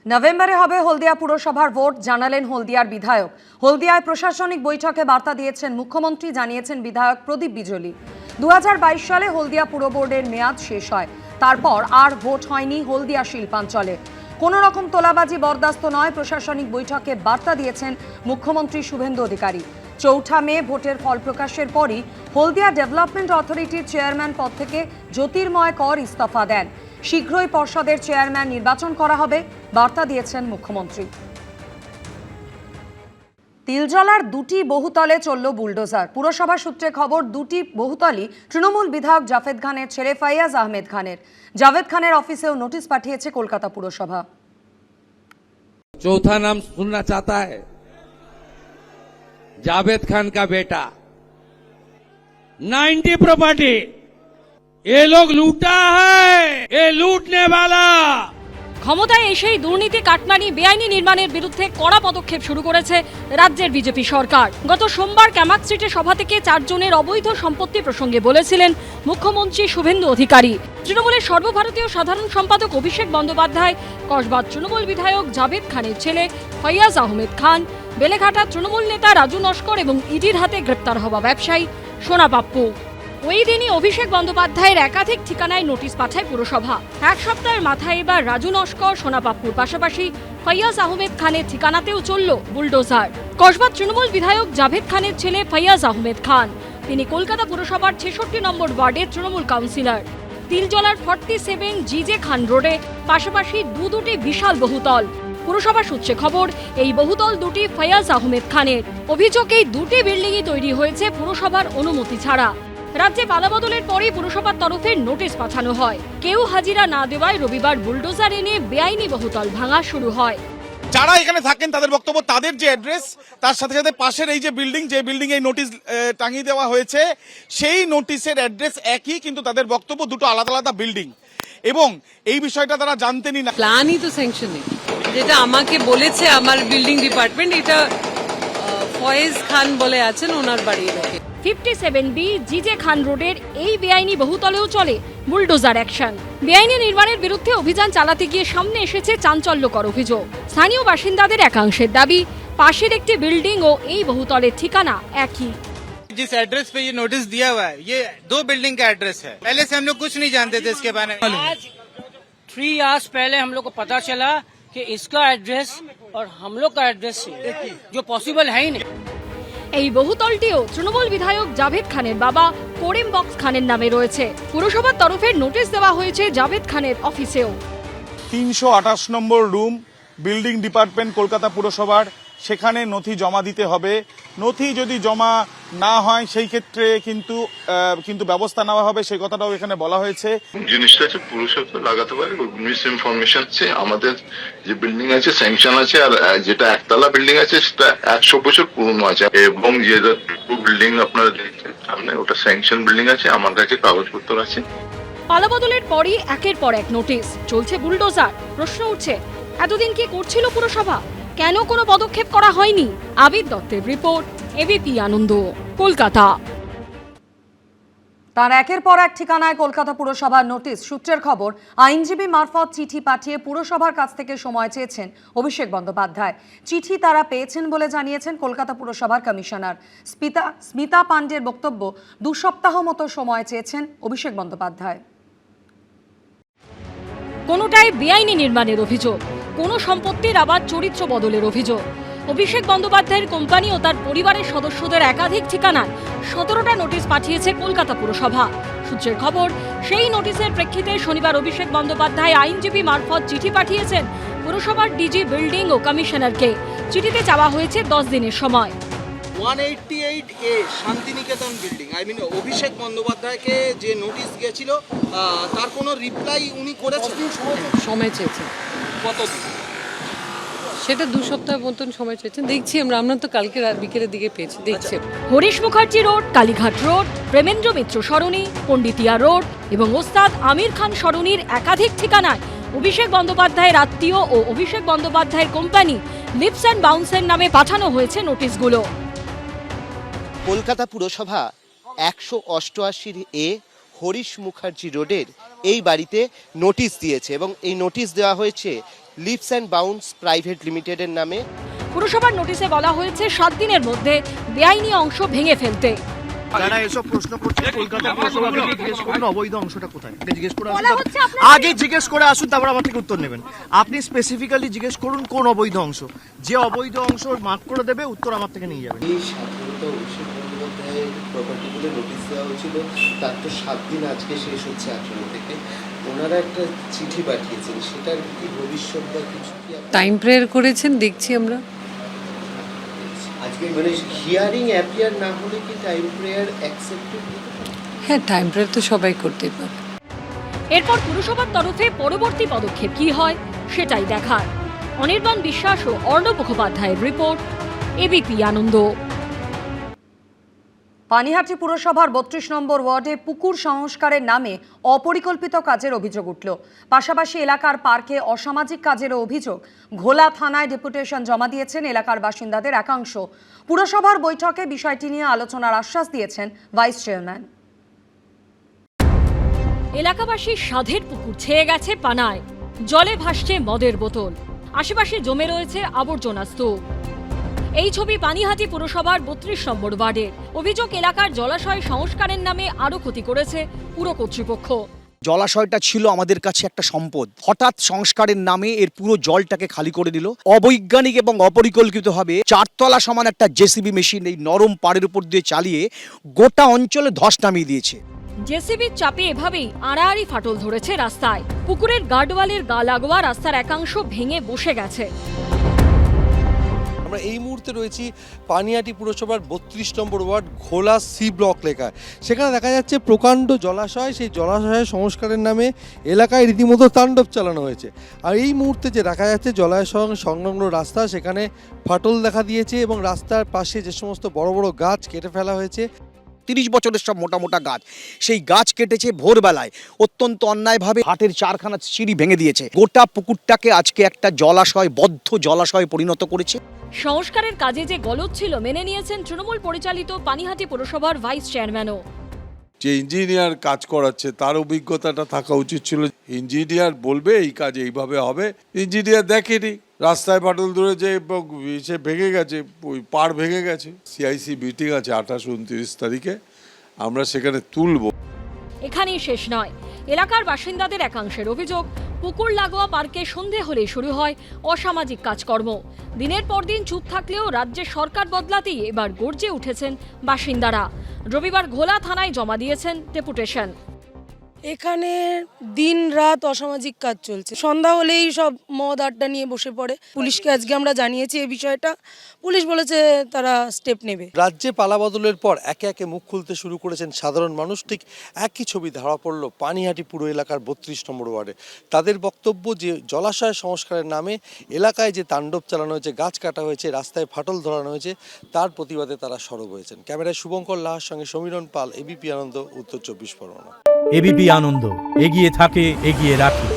নভেম্বরে হবে হলদিয়া পুরসভার ভোট, জানালেন হলদিয়ার বিধায়ক। হলদিয়ায় প্রশাসনিক বৈঠকে বার্তা দিয়েছেন মুখ্যমন্ত্রী, জানিয়েছেন বিধায়ক প্রদীপ বিজলি। 2022 সালে হলদিয়া পুর বোর্ডের মেয়াদ শেষ হয়, তারপর আর ভোট হয়নি হলদিয়া শিল্পাঞ্চলে। কোনো রকম তোলাবাজি বরদাস্ত নয়, প্রশাসনিক বৈঠকে বার্তা দিয়েছেন মুখ্যমন্ত্রী শুভেন্দু অধিকারী। 4 মে ভোটের ফল প্রকাশের পরই হলদিয়া ডেভেলপমেন্ট অথরিটির চেয়ারম্যান পদ থেকে জ্যোতির্ময় কর ইস্তফা দেন। শীঘ্রই পর্ষদের চেয়ারম্যান নির্বাচন করা হবে, বার্তা দিয়েছেন মুখ্যমন্ত্রী। তিলজলার 2টি বহুতলে চলল বুলডোজার। পুরসভা সূত্রে খবর, 2টি বহুতলই তৃণমূল বিধায়ক জাভেদ খানের ছেলে ফৈয়াজ আহমেদ খানের। জাভেদ খানের অফিসেও নোটিশ পাঠিয়েছে কলকাতা পুরসভা। चौथा नाम सुनना चाहता है, जावेद खान का बेटा। 90 प्रॉपर्टी ये लोग लूटा है, ये लूटने वाला। ক্ষমতায় এসেই দুর্নীতি, কাটমানি, বেআইনি নির্মাণের বিরুদ্ধে কড়া পদক্ষেপ শুরু করেছে রাজ্যের বিজেপি সরকার। গত সোমবার ক্যামাক স্ট্রিটে সভা থেকে 4 জনের অবৈধ সম্পত্তি প্রসঙ্গে বলেছিলেন মুখ্যমন্ত্রী শুভেন্দু অধিকারী। তৃণমূলের সর্বভারতীয় সাধারণ সম্পাদক অভিষেক বন্দ্যোপাধ্যায়, কসবা তৃণমূল বিধায়ক জাভেদ খানের ছেলে ফৈয়াজ আহমেদ খান, বেলেঘাটা তৃণমূল নেতা রাজু নস্কর এবং ইডির হাতে গ্রেপ্তার হওয়া ব্যবসায়ী সোনা পাপ্পু। ওই দিনই অভিষেক বন্দ্যোপাধ্যায়ের একাধিক ঠিকানায় নোটিশ পাঠায় পুরসভা। 1 সপ্তাহের মাথায় এবার রাজু নস্কর, সোনা পাপ্পুর পাশাপাশি ফৈয়াজ আহমেদ খানের ঠিকানাতেও চলল বুলডোজার। কসবা তৃণমূল বিধায়ক জাভেদ খানের ছেলে ফৈয়াজ আহমেদ খান, তিনি কলকাতা পুরসভার 66 নম্বর ওয়ার্ডের তৃণমূল কাউন্সিলর। তিলজলার 47 জিজে খান রোডে পাশাপাশি দুটি বিশাল বহুতল। পুরসভা সূত্রে খবর, এই বহুতল দুটি ফৈয়াজ আহমেদ খানের। অভিযোগ, এই দুটি বিল্ডিংই তৈরি হয়েছে পুরসভার অনুমতি ছাড়া। রাজ্যে পালাবদলের পরেই পুরসভার তরফে নোটিশ পাঠানো হয়। কেউ হাজিরা না দেওয়ায় রবিবার বুলডোজার এনে বেআইনি বহুতল ভাঙা শুরু হয়। যারা এখানে থাকেন তাদের বক্তব্য, তাদের যে অ্যাড্রেস তার সাথে সাথে পাশের এই যে বিল্ডিং এই নোটিশ টাঙিয়ে দেওয়া হয়েছে, সেই নোটিশের অ্যাড্রেস একই, কিন্তু তাদের বক্তব্য দুটো আলাদা আলাদা বিল্ডিং, এবং এই বিষয়টা তারা জানতেনই না। প্ল্যানই তো স্যাংশন নেই, যেটা আমাকে বলেছে আমার বিল্ডিং ডিপার্টমেন্ট, এটা ফয়েজ খান বলে আছেন, ওনার বাড়ি এলাকায় 57B জিজে খান রোডের এই বেআইনি বহুতলেও চলে বুলডোজার অ্যাকশন। বেআইনি নির্মাণের বিরুদ্ধে অভিযান চালাতে গিয়ে সামনে এসেছে চাঞ্চল্যকর অভিযোগ। স্থানীয় বাসিন্দাদের একাংশের দাবি, পাশের একটি বিল্ডিং ও এই বহুতলের ঠিকানা একই। जिस एड्रेस पे ये नोटिस दिया हुआ है, ये 2 बिल्डिंग का एड्रेस है। पहले से हम लोग कुछ नहीं जानते थे इसके बारे में। आज 3 आवर्स पहले हम लोग को पता चला कि इसका एड्रेस और हम लोग का एड्रेस जो पॉसिबल है ही नहीं। এই বহুতলটিও তৃণমূল বিধায়ক জাভেদ খানের বাবা করিম বক্স খানের নামে রয়েছে। পুরসভার তরফে নোটিশ দেওয়া হয়েছে জাভেদ খানের অফিসেও। 328 নম্বর রুম, বিল্ডিং ডিপার্টমেন্ট কলকাতা পুরসভার, সেখানে নথি জমা দিতে হবে। নথি যদি জমা না হয় সেই ক্ষেত্রে কিন্তু ব্যবস্থা নেওয়া হবে, সেই কথাটাও এখানে বলা হয়েছে। জিনিসটা হচ্ছে পুরসভা লাগাতে পারে মিস ইনফরমেশন আছে। আমাদের যে বিল্ডিং আছে স্যাংশন আছে, আর যেটা একতলা বিল্ডিং আছে সেটা 100 বছর পুরনো আছে, এবং যে বিল্ডিং আপনারা দেখছেন সামনে ওটা স্যাংশন বিল্ডিং আছে, আমার কাছে কাগজপত্র আছে। পালাবদলের পরই একের পর এক নোটিশ, চলছে বুলডোজার। প্রশ্ন উঠছে, এতদিন কি করছিল পুরসভা? কেন কোনো পদক্ষেপ করা হয়নি? আবির দত্তের রিপোর্ট, এবিপি আনন্দ, কলকাতা। তার একের পর এক ঠিকানায় কলকাতা পুরসভার নোটিশ। সূত্রের খবর, আইনজীবী মারফত চিঠি পাঠিয়ে পুরসভার কাছ থেকে সময় চেয়েছেন অভিষেক বন্দ্যোপাধ্যায়। চিঠি তারা পেয়েছেন বলে জানিয়েছেন কলকাতা পুরসভার কমিশনার স্মিতা পাণ্ডের বক্তব্য, 2 সপ্তাহ মতো সময় চেয়েছেন অভিষেক বন্দ্যোপাধ্যায়। কোনোটাই বেআইনি নির্মাণের অভিযোগ, কোনো সম্পত্তির আবার চরিত্র বদলের অভিযোগ। অভিষেক বন্দ্যোপাধ্যায়ের কোম্পানি ও তার পরিবারের সদস্যদের একাধিক ঠিকানায় 17টা নোটিশ পাঠিয়েছে কলকাতা পুরসভা। সূত্রের খবর, সেই নোটিশের প্রেক্ষিতে শনিবার অভিষেক বন্দ্যোপাধ্যায় আইনজীবী মারফত চিঠি পাঠিয়েছেন পুরসভার ডিজি, বিল্ডিং ও কমিশনারকে। চিঠিতে চাওয়া হয়েছে 10 দিনের সময়। 188A শান্তিনিকেতন বিল্ডিং, অভিষেক বন্দ্যোপাধ্যায়কে যে নোটিশ গিয়েছিল তার কোনো রিপ্লাই উনি করেছেন? সময় চেয়েছেন। কতদিন? সেটা 2 সপ্তাহ মতন সময় চেয়েছেন। দেখছি আমরা তো কালকে বিকেলের দিকে পেয়েছি, দেখছি। হরিশ মুখার্জি রোড, কালীঘাট রোড, প্রেমেন্দ্র মিত্র সরণি, পণ্ডিতিয়া রোড এবং ওস্তাদ আমির খান সরণির একাধিক ঠিকানায় অভিষেক বন্দ্যোপাধ্যায়ের আত্মীয় ও অভিষেক বন্দ্যোপাধ্যায়ের কোম্পানি লিপস অ্যান্ড বাউন্সের নামে পাঠানো হয়েছে নোটিশগুলো। কলকাতা পুরসভা 188A হরিশ মুখার্জি রোডের এই বাড়িতে নোটিশ দিয়েছে, এবং এই নোটিশ দেওয়া হয়েছে লিভস অ্যান্ড বাউন্ডস প্রাইভেট লিমিটেডের নামে। পুরসভার নোটিশে বলা হয়েছে 7 দিনের মধ্যে বেআইনি অংশ ভেঙে ফেলতে। যারা এসব প্রশ্ন করছে কলকাতা পুরসভাকে জিজ্ঞেস করুন অবৈধ অংশটা কোথায়, জিজ্ঞেস করে বলা হচ্ছে আগে জিজ্ঞেস করে আসুন, তারপর আমার থেকে উত্তর নেবেন। আপনি স্পেসিফিক্যালি জিজ্ঞেস করুন কোন অবৈধ অংশ, যে অবৈধ অংশ মার্ক করে দেবে উত্তর আমার থেকে নিয়ে যাবেন। এই স্বাধীনতা অভিষেক বন্দ্যোপাধ্যায়ের প্রপার্টিগুলো নোটিশ দেওয়া হয়েছিল, তার তো 7 দিন আজকে শেষ হচ্ছে 18 থেকে। ওনারা একটা চিঠি পাঠিয়েছেন, সেটার কি ভবিষ্যৎ বা কিছু কি টাইম প্রেয়ার করেছেন দেখছি আমরা। আজকে মানে হিয়ারিং অ্যাপিয়ার না হলে কি টাইম প্রেয়ার অ্যাকসেপ্টেড? হ্যাঁ, টাইম প্রেয়ার তো সবাই করতে পারে। এরপর পুরসভার তরফে পরবর্তী পদক্ষেপ কি হয় সেটাই দেখার। অনির্বাণ বিশ্বাস ও অর্ণব মুখোপাধ্যায়ের রিপোর্ট, এবিপি আনন্দ। পানিহাটি পুরসভার 32 নম্বর ওয়ার্ডে পুকুর সংস্কারের নামে অপরিকল্পিত কাজের অভিযোগ উঠল। পাশাপাশি এলাকার পার্কে অসামাজিক কাজেরও অভিযোগ। ঘোলা থানায় ডেপুটেশন জমা দিয়েছেন এলাকার বাসিন্দাদের একাংশ। পুরসভার বৈঠকে বিষয়টি নিয়ে আলোচনার আশ্বাস দিয়েছেন ভাইস চেয়ারম্যান। এলাকাবাসীর সাধের পুকুর ছেয়ে গেছে পানায়, জলে ভাসছে মদের বোতল, আশেপাশে জমে রয়েছে আবর্জনা স্তূপ। এই ছবি পানিহাটি পুরসভার 32 নম্বর ওয়ার্ডের। অভিযোগ, এলাকার জলাশয় সংস্কারের নামে আরও ক্ষতি করেছে পুর কর্তৃপক্ষ। জলাশয়টা ছিল আমাদের কাছে একটা সম্পদ, হঠাৎ সংস্কারের নামে এর পুরো জলটাকে খালি করে দিল। অবৈজ্ঞানিক এবং অপরিকল্পিতভাবে 4 তলা সমান একটা জেসিবি মেশিন এই নরম পাড়ের উপর দিয়ে চালিয়ে গোটা অঞ্চলে ধস নামিয়ে দিয়েছে। জেসিবির চাপে এভাবেই আড়াআড়ি ফাটল ধরেছে রাস্তায়। পুকুরের গার্ডওয়ালের গা লাগোয়া রাস্তার একাংশ ভেঙে বসে গেছে। আমরা এই মুহূর্তে রয়েছি পানিহাটি পুরসভার 32 নম্বর ওয়ার্ড ঘোলা সি ব্লক লেখায়। সেখানে দেখা যাচ্ছে প্রকাণ্ড জলাশয়, সেই জলাশয়ের সংস্কারের নামে এলাকায় রীতিমতো তাণ্ডব চালানো হয়েছে। আর এই মুহূর্তে যে দেখা যাচ্ছে জলাশয় সংলগ্ন রাস্তা, সেখানে ফাটল দেখা দিয়েছে এবং রাস্তার পাশে যে সমস্ত বড় বড় গাছ কেটে ফেলা হয়েছে। 30 বছরের সব মোটা মোটা গাছ, সেই গাছ কেটেছে ভোরবেলায় অত্যন্ত অন্যায়ভাবে। হাটের 4খানা সিঁড়ি ভেঙে দিয়েছে। গোটা পুকুরটাকে আজকে একটা জলাশয়, বদ্ধ জলাশয়ে পরিণত করেছে। সংস্কারের কাজে যে গলদ ছিল মেনে নিয়েছেন তৃণমূল পরিচালিত পানিহাটি পুরসভার ভাইস চেয়ারম্যানও। যে ইঞ্জিনিয়ার কাজ করাচ্ছে তার অভিজ্ঞতাটা থাকা উচিত ছিল। ইঞ্জিনিয়ার বলবে এই কাজ এইভাবে হবে, ইঞ্জিনিয়ার দেখেনি, রাস্তায় ফাটল ধরেছে এবং সে ভেঙে গেছে, ওই পাড় ভেঙে গেছে। সিআইসি মিটিং আছে 28-29 তারিখে, আমরা সেখানে তুলব। এখানেই শেষ নয়, এলাকার বাসিন্দাদের একাংশের অভিযোগ, পুকুর লাগোয়া পার্কে সন্ধে হলে শুরু হয় অসামাজিক কাজকর্ম। দিনের পর দিন চুপ থাকলেও রাজ্যের সরকার বদলাতেই এবার গর্জে উঠেছেন বাসিন্দারা। রবিবার ঘোলা থানায় জমা দিয়েছেন ডেপুটেশন। এখানে দিন রাত অসামাজিক কাজ চলছে। সন্ধ্যা হলেই সব মদ আড্ডা নিয়ে বসে পড়ে। পুলিশকে আজকে আমরা জানিয়েছি এই বিষয়টা, পুলিশ বলেছে তারা স্টেপ নেবে। রাজ্যে পালাবদলের পর একে একে মুখ খুলতে শুরু করেছেন সাধারণ মানুষ। ঠিক একই ছবি ধরা পড়ল পানিহাটি পুর এলাকার 32 নম্বর ওয়ার্ডে। তাদের বক্তব্য যে জলাশয় সংস্কারের নামে এলাকায় যে তাণ্ডব চালানো হয়েছে, গাছ কাটা হয়েছে, রাস্তায় ফাটল ধরানো হয়েছে, তার প্রতিবাদে তারা সরব হয়েছেন। ক্যামেরায় শুভঙ্কর লাহার সঙ্গে সমীরণ পাল, এবিপি আনন্দ, উত্তর 24 পরগনা। এবিপি আনন্দ, এগিয়ে থাকে, এগিয়ে রাখে।